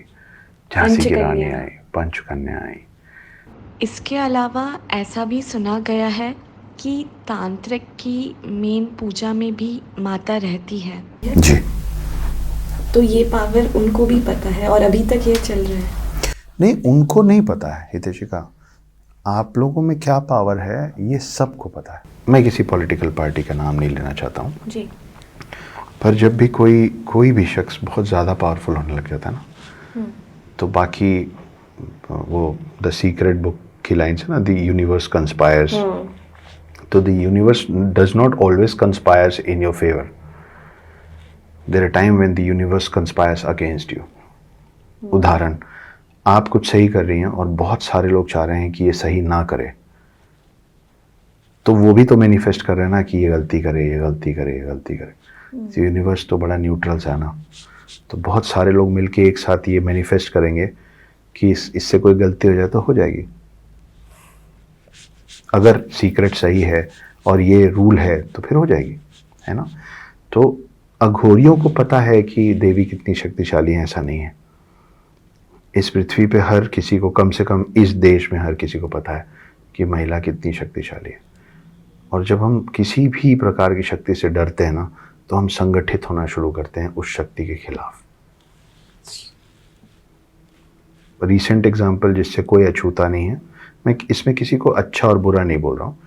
[SPEAKER 2] झांसी की रानी आई, पंचकन्या आई।
[SPEAKER 3] इसके अलावा ऐसा भी सुना गया है कि तांत्रिक की मेन पूजा में भी माता रहती है।
[SPEAKER 2] जी,
[SPEAKER 1] तो ये पावर उनको भी पता है और अभी तक ये चल रहा है?
[SPEAKER 2] नहीं, उनको नहीं पता है हितैषिका। आप लोगों में क्या पावर है ये सबको पता है। मैं किसी पॉलिटिकल पार्टी का नाम नहीं लेना चाहता हूँ
[SPEAKER 1] जी।
[SPEAKER 2] पर जब भी कोई भी शख्स बहुत ज़्यादा पावरफुल होने लग जाता है ना, तो बाकी वो द सीक्रेट बुक की लाइन्स है ना, द यूनिवर्स कंस्पायर्स। तो the universe does not always conspires in your favour. There are time when the universe conspires against you. उदाहरण, आप कुछ सही कर रही हैं और बहुत सारे लोग चाह रहे हैं कि ये सही ना करे, तो वो भी तो मैनिफेस्ट कर रहे हैं ना कि ये गलती करे, ये गलती करे, ये गलती करे। तो यूनिवर्स तो बड़ा न्यूट्रल सा है ना, तो बहुत सारे लोग मिलके एक साथ ये मैनिफेस्ट करेंगे कि इससे कोई गलती हो जाए तो हो जाएगी। अगर सीक्रेट सही है और ये रूल है तो फिर हो जाएगी, है ना। तो अघोरियों को पता है कि देवी कितनी शक्तिशाली है, ऐसा नहीं है। इस पृथ्वी पे हर किसी को, कम से कम इस देश में हर किसी को पता है कि महिला कितनी शक्तिशाली है। और जब हम किसी भी प्रकार की शक्ति से डरते हैं ना, तो हम संगठित होना शुरू करते हैं उस शक्ति के खिलाफ। रीसेंट एग्जाम्पल जिससे कोई अछूता नहीं है, मैं इसमें किसी को अच्छा और बुरा नहीं बोल रहा हूँ,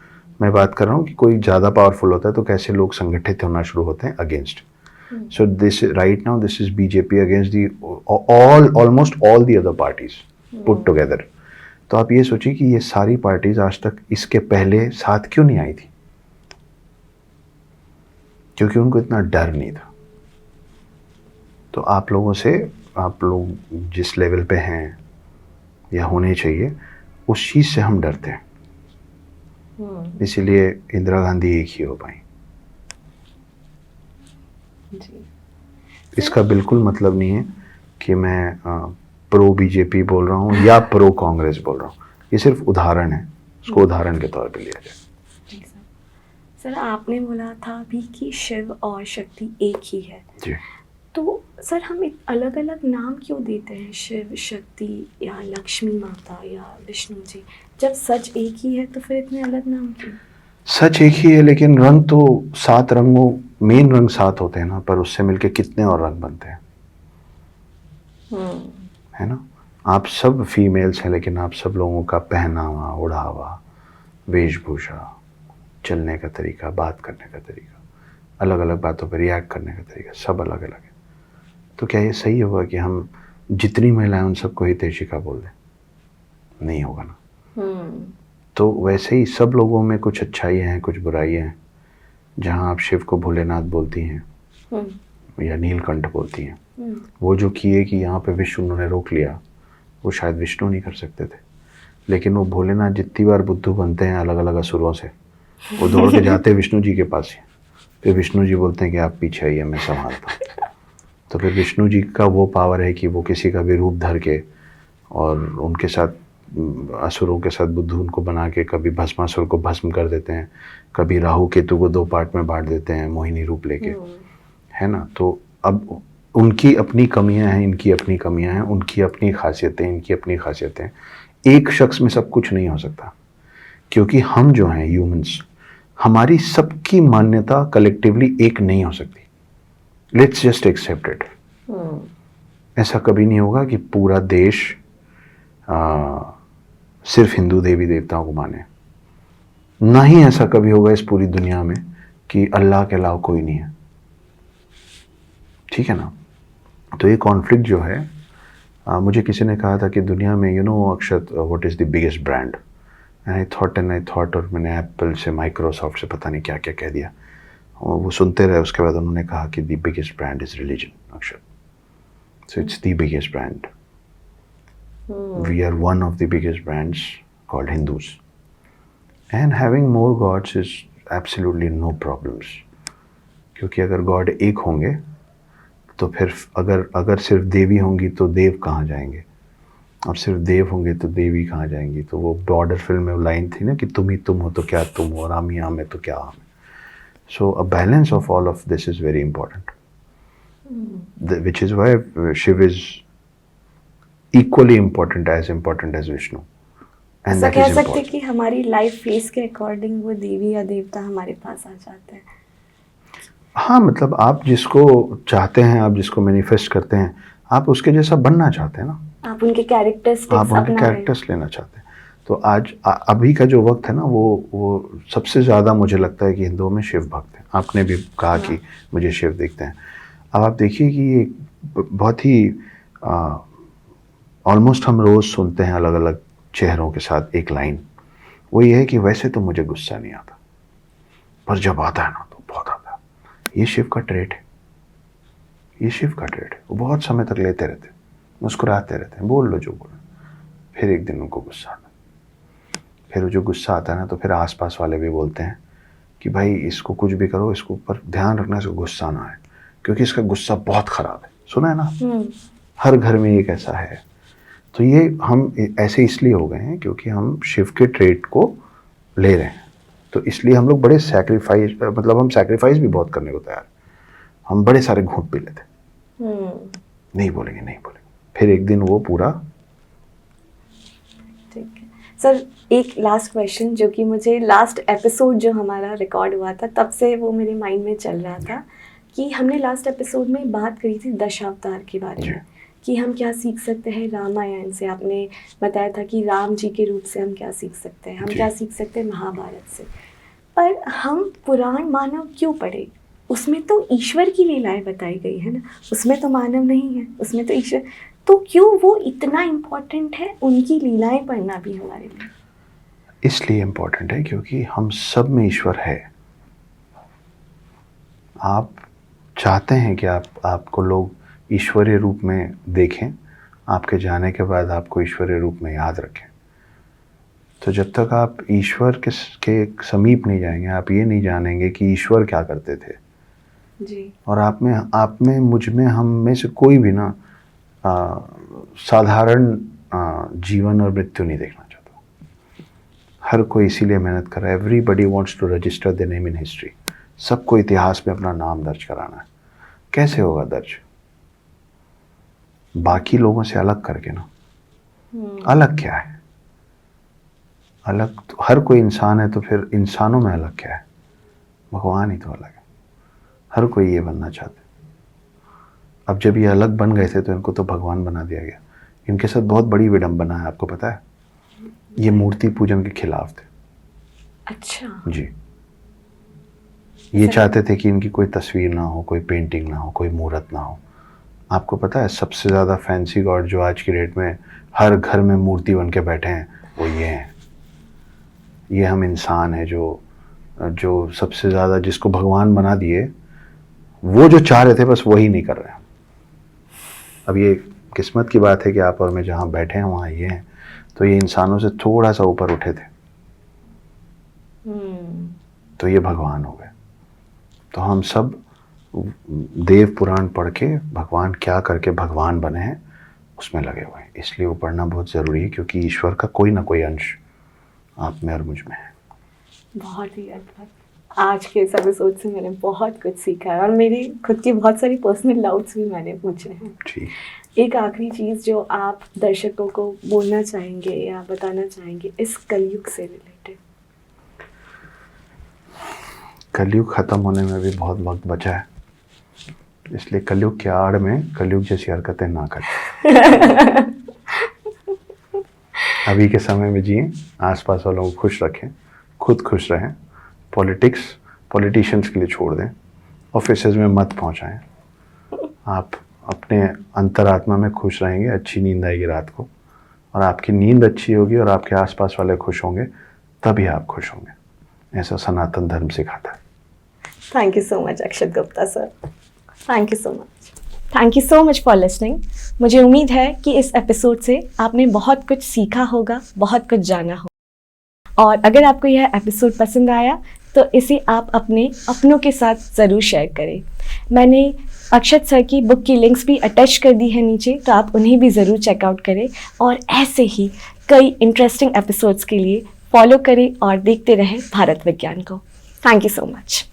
[SPEAKER 2] मैं बात कर रहा हूँ कि कोई ज़्यादा पावरफुल होता है तो कैसे लोग संगठित होना शुरू होते हैं against. So this right now this is BJP against the almost all the other parties put together. तो आप ये सोचिए कि ये सारी पार्टीज आज तक इसके पहले साथ क्यों नहीं आई थी? क्योंकि उनको इतना डर नहीं था। तो आप लोगों से, आप लोग जिस लेवल पे हैं या होने चाहिए, उस चीज़ से हम डरते हैं। इसीलिए इंदिरा गांधी एक ही हो पाई।
[SPEAKER 1] जी।
[SPEAKER 2] इसका बिल्कुल मतलब नहीं है कि मैं प्रो बीजेपी बोल रहा हूँ या प्रो कांग्रेस बोल रहा हूँ, ये सिर्फ उदाहरण है, उसको उदाहरण के तौर पे लिया जाए।
[SPEAKER 1] जी सर, आपने बोला था अभी कि शिव और शक्ति एक ही है।
[SPEAKER 2] जी।
[SPEAKER 1] तो सर हम अलग अलग नाम क्यों देते हैं, शिव, शक्ति या लक्ष्मी माता या विष्णु जी, जब सच एक ही है तो फिर इतने अलग नाम क्यों?
[SPEAKER 2] सच एक ही है लेकिन रंग तो 7 रंगों, मेन रंग 7 होते हैं ना, पर उससे मिलके कितने और रंग बनते हैं, है ना। आप सब फीमेल्स हैं लेकिन आप सब लोगों का पहनावा, ओढ़ावा, वेशभूषा, चलने का तरीका, बात करने का तरीका, अलग अलग बातों पर रिएक्ट करने का तरीका सब अलग अलग है। तो क्या ये सही होगा कि हम जितनी महिलाएं उन सबको हितैषिका बोल दें? नहीं होगा ना। तो वैसे ही सब लोगों में कुछ अच्छाइयाँ हैं, कुछ बुराइयाँ हैं। जहाँ आप शिव को भोलेनाथ बोलती हैं या नीलकंठ बोलती हैं, वो जो किए कि यहाँ पे विष्णु उन्होंने रोक लिया, वो शायद विष्णु नहीं कर सकते थे। लेकिन वो भोलेनाथ जितनी बार बुद्धू बनते हैं अलग अलग असुरों से, वो दौड़ के जाते हैं विष्णु जी के पास ही। फिर विष्णु जी बोलते हैं कि आप पीछे आइए, मैं संभालता हूँ। तो फिर विष्णु जी का वो पावर है कि वो किसी का भी रूप धर के और उनके साथ असुरों के साथ बुद्धू उनको बना के कभी भस्मासुर को भस्म कर देते हैं, कभी राहु केतु को 2 पार्ट में बांट देते हैं मोहिनी रूप लेके, है ना। तो अब उनकी अपनी कमियां हैं, इनकी अपनी कमियां हैं, उनकी अपनी खासियतें, इनकी अपनी खासियतें। एक शख्स में सब कुछ नहीं हो सकता, क्योंकि हम जो हैं ह्यूमंस, हमारी सबकी मान्यता कलेक्टिवली एक नहीं हो सकती। Let's just accept it. ऐसा कभी नहीं होगा कि पूरा देश सिर्फ हिंदू देवी देवताओं को माने। ना ही ऐसा कभी होगा इस पूरी दुनिया में कि अल्लाह के अलावा कोई नहीं है, ठीक है ना। तो ये कॉन्फ्लिक्ट जो है, मुझे किसी ने कहा था कि दुनिया में Akshat what is the biggest brand, and I thought और मैंने एप्पल से माइक्रोसॉफ्ट से पता नहीं क्या क्या कह दिया। वो सुनते रहे, उसके बाद उन्होंने कहा कि the biggest brand is religion Akshat, so it's the biggest brand. We are one of the biggest brands called Hindus, and having more gods is absolutely no problems, क्योंकि अगर गॉड एक होंगे तो फिर अगर सिर्फ देवी होंगी तो देव कहाँ जाएंगे, और सिर्फ देव होंगे तो देवी कहाँ जाएंगी। तो वो बॉर्डर फिल्म में लाइन थी ना कि तुम ही तुम हो तो क्या तुम हो, और हम ही हम है तो क्या हम है। So a balance of all of this is very important, which is why Shiva is equally important as Vishnu, and
[SPEAKER 1] ऐसा
[SPEAKER 2] that
[SPEAKER 1] कह
[SPEAKER 2] is
[SPEAKER 1] सकते
[SPEAKER 2] important.
[SPEAKER 1] कि हमारी लाइफ फेस के अकॉर्डिंग वो देवी या देवता हमारे पास आ जाते हैं।
[SPEAKER 2] हाँ, मतलब आप जिसको चाहते हैं, आप जिसको मैनिफेस्ट करते हैं, आप उसके जैसा बनना चाहते हैं ना,
[SPEAKER 1] आप उनके कैरेक्टरिस्टिक्स
[SPEAKER 2] आप उनके कैरेक्टर्स लेना चाहते हैं। तो आज अभी का जो वक्त है ना, वो सबसे ज़्यादा मुझे लगता है कि हिंदुओं में शिव भक्त हैं। आपने भी कहा कि मुझे शिव दिखते हैं। अब आप देखिए कि ये बहुत ही ऑलमोस्ट हम रोज़ सुनते हैं अलग अलग चेहरों के साथ एक लाइन, वो ये है कि वैसे तो मुझे गुस्सा नहीं आता, पर जब आता है ना तो बहुत आता है। ये शिव का ट्रेट है, ये शिव का ट्रेट है। वो बहुत समय तक लेते रहते हैं, मुस्कुराते रहते हैं, बोल लो जो बोलो, फिर एक दिन उनको गुस्सा आता है। फिर जो गुस्सा आता है ना, तो फिर आसपास वाले भी बोलते हैं कि भाई इसको कुछ भी करो, इसको ऊपर ध्यान रखना, इसको गुस्सा ना आए, क्योंकि इसका गुस्सा बहुत ख़राब है। सुना है ना, हर घर में एक ऐसा है। तो ये हम ऐसे इसलिए हो गए हैं क्योंकि हम शिव के ट्रेट को ले रहे हैं। तो इसलिए हम लोग बड़े सैक्रिफाइस, मतलब हम सैक्रिफाइस भी बहुत करने को तैयार। हम बड़े सारे घूंट पी लेते, नहीं बोलेंगे नहीं बोलेंगे, फिर एक दिन वो पूरा।
[SPEAKER 1] ठीक है सर, एक लास्ट क्वेश्चन जो कि मुझे लास्ट एपिसोड जो हमारा रिकॉर्ड हुआ था तब से वो मेरे माइंड में चल रहा था कि हमने लास्ट एपिसोड में बात करी थी दशावतार के बारे में, कि हम क्या सीख सकते हैं रामायण से। आपने बताया था कि राम जी के रूप से हम क्या सीख सकते हैं, हम क्या सीख सकते हैं महाभारत से। पर हम पुराण मानव क्यों पढ़े? उसमें तो ईश्वर की लीलाएं बताई गई है ना, उसमें तो मानव नहीं है, उसमें तो ईश्वर। तो क्यों वो इतना इम्पोर्टेंट है उनकी लीलाएं पढ़ना भी हमारे लिए?
[SPEAKER 2] इसलिए इम्पोर्टेंट है क्योंकि हम सब में ईश्वर है। आप चाहते हैं कि आपको लोग ईश्वरीय रूप में देखें, आपके जाने के बाद आपको ईश्वरीय रूप में याद रखें। तो जब तक आप ईश्वर के समीप नहीं जाएंगे, आप ये नहीं जानेंगे कि ईश्वर क्या करते थे
[SPEAKER 1] जी।
[SPEAKER 2] और आप में मुझ में हम में से कोई भी ना साधारण जीवन और मृत्यु नहीं देखना चाहता। हर कोई इसीलिए मेहनत कर रहा है। Everybody wants to register the name in history. सबको इतिहास में अपना नाम दर्ज कराना है। कैसे होगा दर्ज? बाकी लोगों से अलग करके ना। अलग क्या है? अलग तो हर कोई इंसान है, तो फिर इंसानों में अलग क्या है? भगवान ही तो अलग है। हर कोई ये बनना चाहते। अब जब ये अलग बन गए थे तो इनको तो भगवान बना दिया गया। इनके साथ बहुत बड़ी विडंबना है, आपको पता है? ये मूर्ति पूजन के खिलाफ थे।
[SPEAKER 1] अच्छा
[SPEAKER 2] जी। ये चाहते थे कि इनकी कोई तस्वीर ना हो, कोई पेंटिंग ना हो, कोई मूर्त ना हो। आपको पता है सबसे ज़्यादा फैंसी गॉड जो आज की डेट में हर घर में मूर्ति बन के बैठे हैं वो ये हैं। ये हम इंसान हैं जो सबसे ज़्यादा जिसको भगवान बना दिए, वो जो चाह रहे थे बस वही नहीं कर रहे हैं। अब ये किस्मत की बात है कि आप और मैं जहाँ बैठे हैं वहाँ ये हैं, तो ये इंसानों से थोड़ा सा ऊपर उठे थे तो ये भगवान हो गए। तो हम सब देव पुराण पढ़ के भगवान क्या करके भगवान बने हैं उसमें लगे हुए हैं। इसलिए वो पढ़ना बहुत ज़रूरी है क्योंकि ईश्वर का कोई ना कोई अंश आप में और मुझ में है।
[SPEAKER 1] बहुत ही अद्भुत। आज के इस एपिसोड से मैंने बहुत कुछ सीखा है और मेरी खुद की बहुत सारी पर्सनल डाउट्स भी मैंने पूछे हैं।
[SPEAKER 2] ठीक,
[SPEAKER 1] एक आखिरी चीज़ जो आप दर्शकों को बोलना चाहेंगे या बताना चाहेंगे इस कलयुग से रिलेटेड?
[SPEAKER 2] कलयुग ख़त्म होने में भी बहुत वक्त बचा है, इसलिए कलयुग के आड़ में कलयुग जैसी हरकतें ना करें। अभी के समय में जिए, आसपास वालों को खुश रखें, खुद खुश रहें। पॉलिटिशियंस के लिए छोड़ दें, ऑफिसेज में मत पहुंचाएं। आप अपने अंतरात्मा में खुश रहेंगे, अच्छी नींद आएगी रात को, और आपकी नींद अच्छी होगी और आपके आसपास वाले खुश होंगे, तभी आप खुश होंगे। ऐसा सनातन धर्म सिखाता है।
[SPEAKER 1] Thank you so much Akshat Gupta sir, thank you so much. Thank you so much for listening. मुझे उम्मीद है कि इस एपिसोड से आपने बहुत कुछ सीखा होगा, बहुत कुछ जाना होगा। और अगर आपको यह एपिसोड पसंद आया तो इसे आप अपने अपनों के साथ ज़रूर शेयर करें। मैंने अक्षत सर की बुक की लिंक्स भी अटैच कर दी है नीचे, तो आप उन्हें भी ज़रूर चेकआउट करें। और ऐसे ही कई इंटरेस्टिंग एपिसोड्स के लिए फॉलो करें और देखते रहें भारत विज्ञान को। Thank you so much.